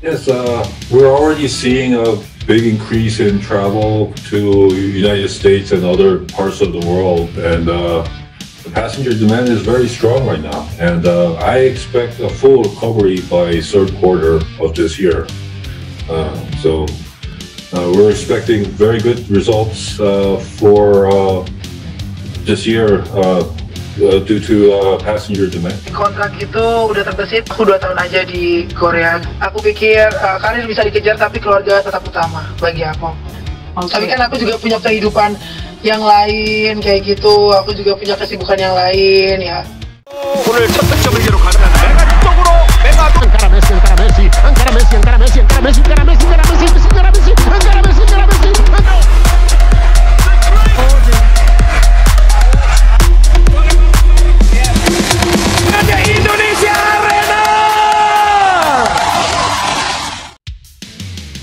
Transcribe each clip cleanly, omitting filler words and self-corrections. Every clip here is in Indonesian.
Yes, we're already seeing a big increase in travel to United States and other parts of the world, and the passenger demand is very strong right now. And I expect a full recovery by third quarter of this year. We're expecting very good results for this year due to passenger demand. Kontrak itu udah terbesit, aku 2 tahun aja di Korea. Aku pikir karir bisa dikejar tapi keluarga tetap utama bagi aku. Tapi kan aku juga punya kehidupan yang lain kayak gitu. Aku juga punya kesibukan yang lain ya. 오늘 첫 득점을 기록하는 왼쪽으로 앙카라 메시, 앙카라 메시, 앙카라 메시, 앙카라 메시, 앙카라 메시, 앙카라 메시, 앙카라 메시, 앙카라 메시, 앙카라 메시, 앙카라 메시, Indonesia Arena.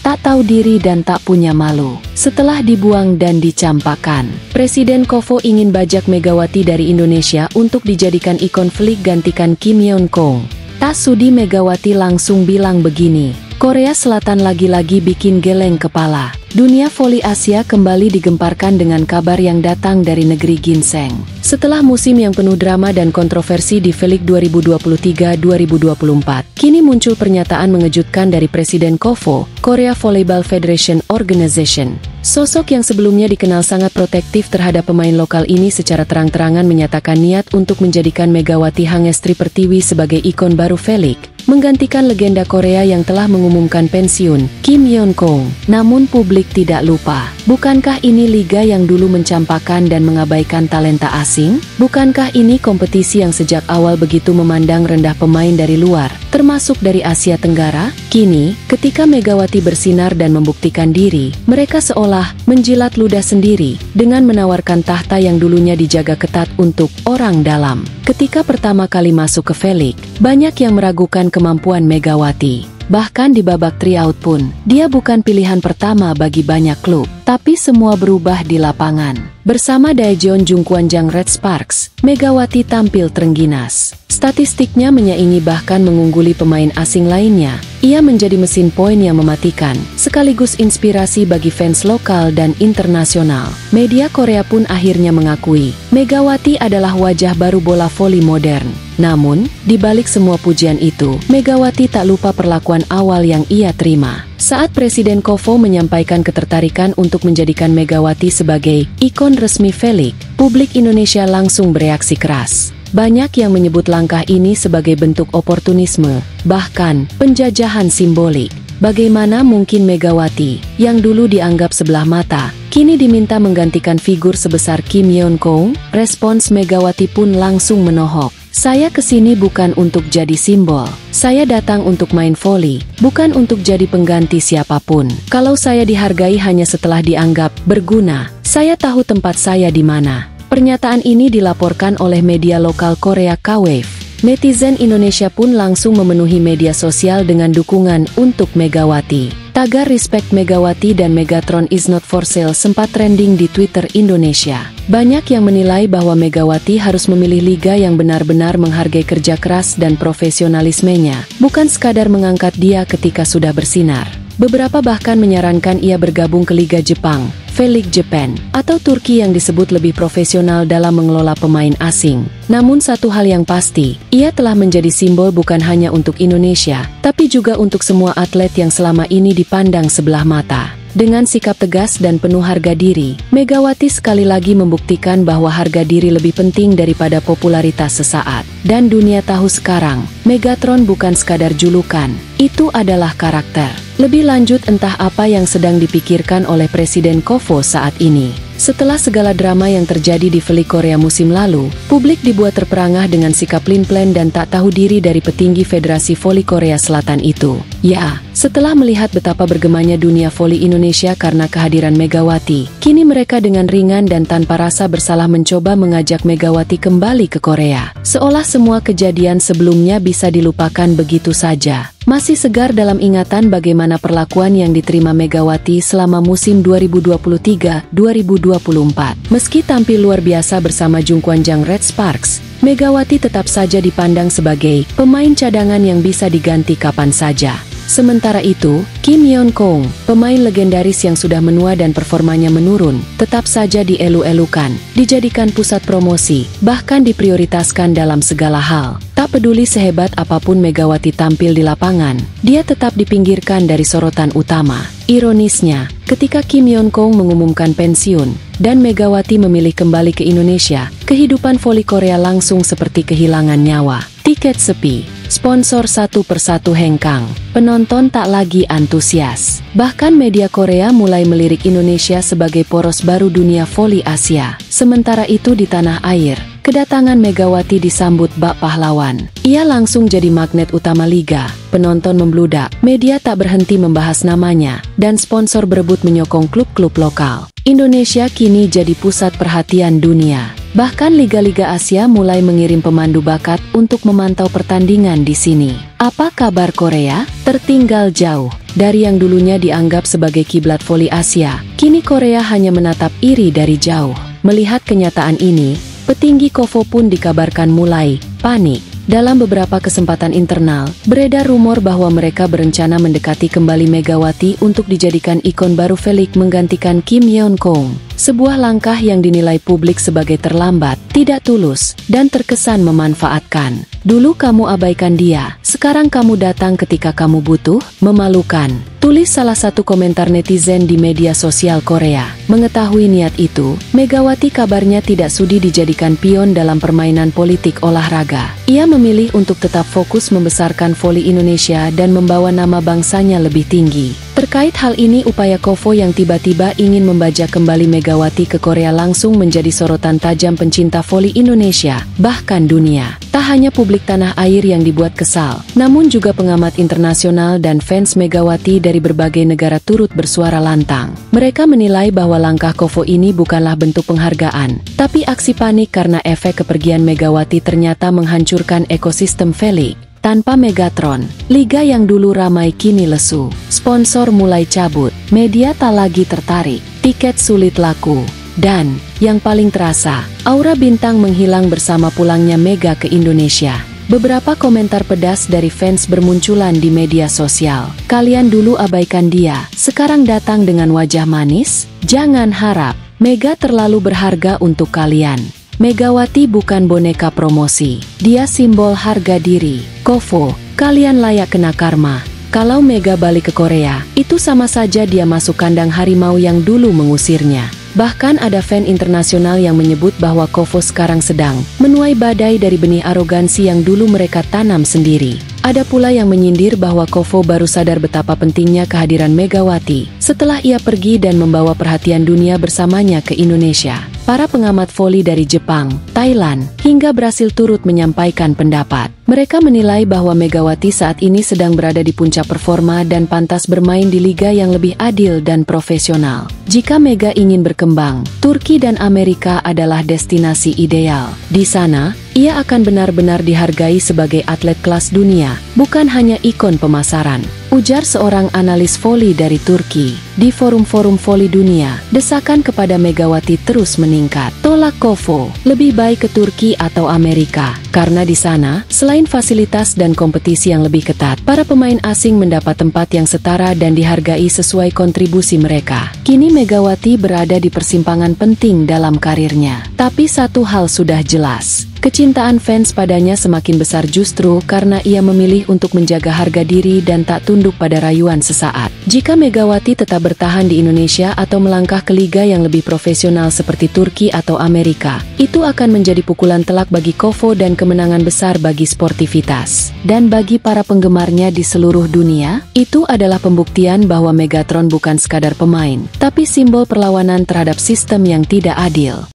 Tak tahu diri dan tak punya malu. Setelah dibuang dan dicampakkan, Presiden Kovo ingin bajak Megawati dari Indonesia untuk dijadikan ikon flik gantikan Kim Yeon Kong. Tak sudi Megawati langsung bilang begini, Korea Selatan lagi-lagi bikin geleng kepala. Dunia voli Asia kembali digemparkan dengan kabar yang datang dari negeri ginseng. Setelah musim yang penuh drama dan kontroversi di V-League 2023-2024, kini muncul pernyataan mengejutkan dari Presiden Kovo, Korea Volleyball Federation Organization. Sosok yang sebelumnya dikenal sangat protektif terhadap pemain lokal ini secara terang-terangan menyatakan niat untuk menjadikan Megawati Hangestri Pertiwi sebagai ikon baru V-League, menggantikan legenda Korea yang telah mengumumkan pensiun, Kim Yeon Kong. Namun publik tidak lupa, bukankah ini liga yang dulu mencampakkan dan mengabaikan talenta asing? Bukankah ini kompetisi yang sejak awal begitu memandang rendah pemain dari luar, termasuk dari Asia Tenggara? Kini, ketika Megawati bersinar dan membuktikan diri, mereka seolah menjilat ludah sendiri dengan menawarkan tahta yang dulunya dijaga ketat untuk orang dalam. Ketika pertama kali masuk ke V-League, banyak yang meragukan kemampuan Megawati. Bahkan di babak tryout pun, dia bukan pilihan pertama bagi banyak klub. Tapi semua berubah di lapangan. Bersama Daejeon Jungkwanjang Red Sparks, Megawati tampil terengginas. Statistiknya menyaingi bahkan mengungguli pemain asing lainnya. Ia menjadi mesin poin yang mematikan, sekaligus inspirasi bagi fans lokal dan internasional. Media Korea pun akhirnya mengakui, Megawati adalah wajah baru bola voli modern. Namun, di balik semua pujian itu, Megawati tak lupa perlakuan awal yang ia terima. Saat Presiden Kovo menyampaikan ketertarikan untuk menjadikan Megawati sebagai ikon resmi V-League, publik Indonesia langsung bereaksi keras. Banyak yang menyebut langkah ini sebagai bentuk oportunisme, bahkan penjajahan simbolik. Bagaimana mungkin Megawati, yang dulu dianggap sebelah mata, kini diminta menggantikan figur sebesar Kim Yeon Kong? Respons Megawati pun langsung menohok. Saya kesini bukan untuk jadi simbol. Saya datang untuk main voli, bukan untuk jadi pengganti siapapun. Kalau saya dihargai hanya setelah dianggap berguna, saya tahu tempat saya di mana. Pernyataan ini dilaporkan oleh media lokal Korea K-Wave. Netizen Indonesia pun langsung memenuhi media sosial dengan dukungan untuk Megawati. Tagar Respect Megawati dan Megatron is not for sale sempat trending di Twitter Indonesia. Banyak yang menilai bahwa Megawati harus memilih liga yang benar-benar menghargai kerja keras dan profesionalismenya, bukan sekadar mengangkat dia ketika sudah bersinar. Beberapa bahkan menyarankan ia bergabung ke Liga Jepang, V-League Japan, atau Turki yang disebut lebih profesional dalam mengelola pemain asing. Namun satu hal yang pasti, ia telah menjadi simbol bukan hanya untuk Indonesia, tapi juga untuk semua atlet yang selama ini dipandang sebelah mata. Dengan sikap tegas dan penuh harga diri, Megawati sekali lagi membuktikan bahwa harga diri lebih penting daripada popularitas sesaat. Dan dunia tahu sekarang, Megatron bukan sekadar julukan, itu adalah karakter. Lebih lanjut entah apa yang sedang dipikirkan oleh Presiden Kovo saat ini. Setelah segala drama yang terjadi di V-League Korea musim lalu, publik dibuat terperangah dengan sikap plin-plan dan tak tahu diri dari petinggi Federasi Voli Korea Selatan itu. Ya, setelah melihat betapa bergemanya dunia voli Indonesia karena kehadiran Megawati, kini mereka dengan ringan dan tanpa rasa bersalah mencoba mengajak Megawati kembali ke Korea. Seolah semua kejadian sebelumnya bisa dilupakan begitu saja. Masih segar dalam ingatan bagaimana perlakuan yang diterima Megawati selama musim 2023-2024. Meski tampil luar biasa bersama Jungkwanjang Red Sparks, Megawati tetap saja dipandang sebagai pemain cadangan yang bisa diganti kapan saja. Sementara itu, Kim Yeon-kong, pemain legendaris yang sudah menua dan performanya menurun, tetap saja dielu-elukan, dijadikan pusat promosi, bahkan diprioritaskan dalam segala hal. Tak peduli sehebat apapun Megawati tampil di lapangan, dia tetap dipinggirkan dari sorotan utama. Ironisnya, ketika Kim Yeon-kong mengumumkan pensiun, dan Megawati memilih kembali ke Indonesia, kehidupan voli Korea langsung seperti kehilangan nyawa. Tiket sepi, sponsor satu persatu hengkang, penonton tak lagi antusias. Bahkan media Korea mulai melirik Indonesia sebagai poros baru dunia voli Asia. Sementara itu di tanah air, kedatangan Megawati disambut bak pahlawan. Ia langsung jadi magnet utama liga, penonton membludak, media tak berhenti membahas namanya, dan sponsor berebut menyokong klub-klub lokal. Indonesia kini jadi pusat perhatian dunia. Bahkan liga-liga Asia mulai mengirim pemandu bakat untuk memantau pertandingan di sini. Apa kabar Korea? Tertinggal jauh. Dari yang dulunya dianggap sebagai kiblat voli Asia, kini Korea hanya menatap iri dari jauh. Melihat kenyataan ini, petinggi KOFO pun dikabarkan mulai panik. Dalam beberapa kesempatan internal, beredar rumor bahwa mereka berencana mendekati kembali Megawati untuk dijadikan ikon baru Felix menggantikan Kim Yeon-kong. Sebuah langkah yang dinilai publik sebagai terlambat, tidak tulus, dan terkesan memanfaatkan. Dulu kamu abaikan dia, sekarang kamu datang ketika kamu butuh, memalukan. Tulis salah satu komentar netizen di media sosial Korea. Mengetahui niat itu, Megawati kabarnya tidak sudi dijadikan pion dalam permainan politik olahraga. Ia memilih untuk tetap fokus membesarkan voli Indonesia dan membawa nama bangsanya lebih tinggi. Terkait hal ini, upaya KOFO yang tiba-tiba ingin membajak kembali Megawati ke Korea langsung menjadi sorotan tajam pencinta voli Indonesia, bahkan dunia. Tak hanya publik tanah air yang dibuat kesal, namun juga pengamat internasional dan fans Megawati dari berbagai negara turut bersuara lantang. Mereka menilai bahwa langkah KOFO ini bukanlah bentuk penghargaan, tapi aksi panik karena efek kepergian Megawati ternyata menghancurkan ekosistem voli. Tanpa Megatron, liga yang dulu ramai kini lesu. Sponsor mulai cabut, media tak lagi tertarik, tiket sulit laku. Dan, yang paling terasa, aura bintang menghilang bersama pulangnya Mega ke Indonesia. Beberapa komentar pedas dari fans bermunculan di media sosial. Kalian dulu abaikan dia, sekarang datang dengan wajah manis? Jangan harap, Mega terlalu berharga untuk kalian. Megawati bukan boneka promosi, dia simbol harga diri. KOFO, kalian layak kena karma. Kalau Mega balik ke Korea, itu sama saja dia masuk kandang harimau yang dulu mengusirnya. Bahkan ada fan internasional yang menyebut bahwa KOFO sekarang sedang menuai badai dari benih arogansi yang dulu mereka tanam sendiri. Ada pula yang menyindir bahwa KOFO baru sadar betapa pentingnya kehadiran Megawati setelah ia pergi dan membawa perhatian dunia bersamanya ke Indonesia. Para pengamat voli dari Jepang, Thailand, hingga Brasil turut menyampaikan pendapat. Mereka menilai bahwa Megawati saat ini sedang berada di puncak performa dan pantas bermain di liga yang lebih adil dan profesional. Jika Mega ingin berkembang, Turki dan Amerika adalah destinasi ideal. Di sana, ia akan benar-benar dihargai sebagai atlet kelas dunia, bukan hanya ikon pemasaran. Ujar seorang analis voli dari Turki. Di forum-forum voli dunia, desakan kepada Megawati terus meningkat. Tolak KOFO, lebih baik ke Turki atau Amerika. Karena di sana, selain fasilitas dan kompetisi yang lebih ketat, para pemain asing mendapat tempat yang setara dan dihargai sesuai kontribusi mereka. Kini Megawati berada di persimpangan penting dalam karirnya. Tapi satu hal sudah jelas. Kecintaan fans padanya semakin besar justru karena ia memilih untuk menjaga harga diri dan tak tunduk pada rayuan sesaat. Jika Megawati tetap bertahan di Indonesia atau melangkah ke liga yang lebih profesional seperti Turki atau Amerika, itu akan menjadi pukulan telak bagi KOFO dan kemenangan besar bagi sportivitas. Dan bagi para penggemarnya di seluruh dunia, itu adalah pembuktian bahwa Megatron bukan sekadar pemain, tapi simbol perlawanan terhadap sistem yang tidak adil.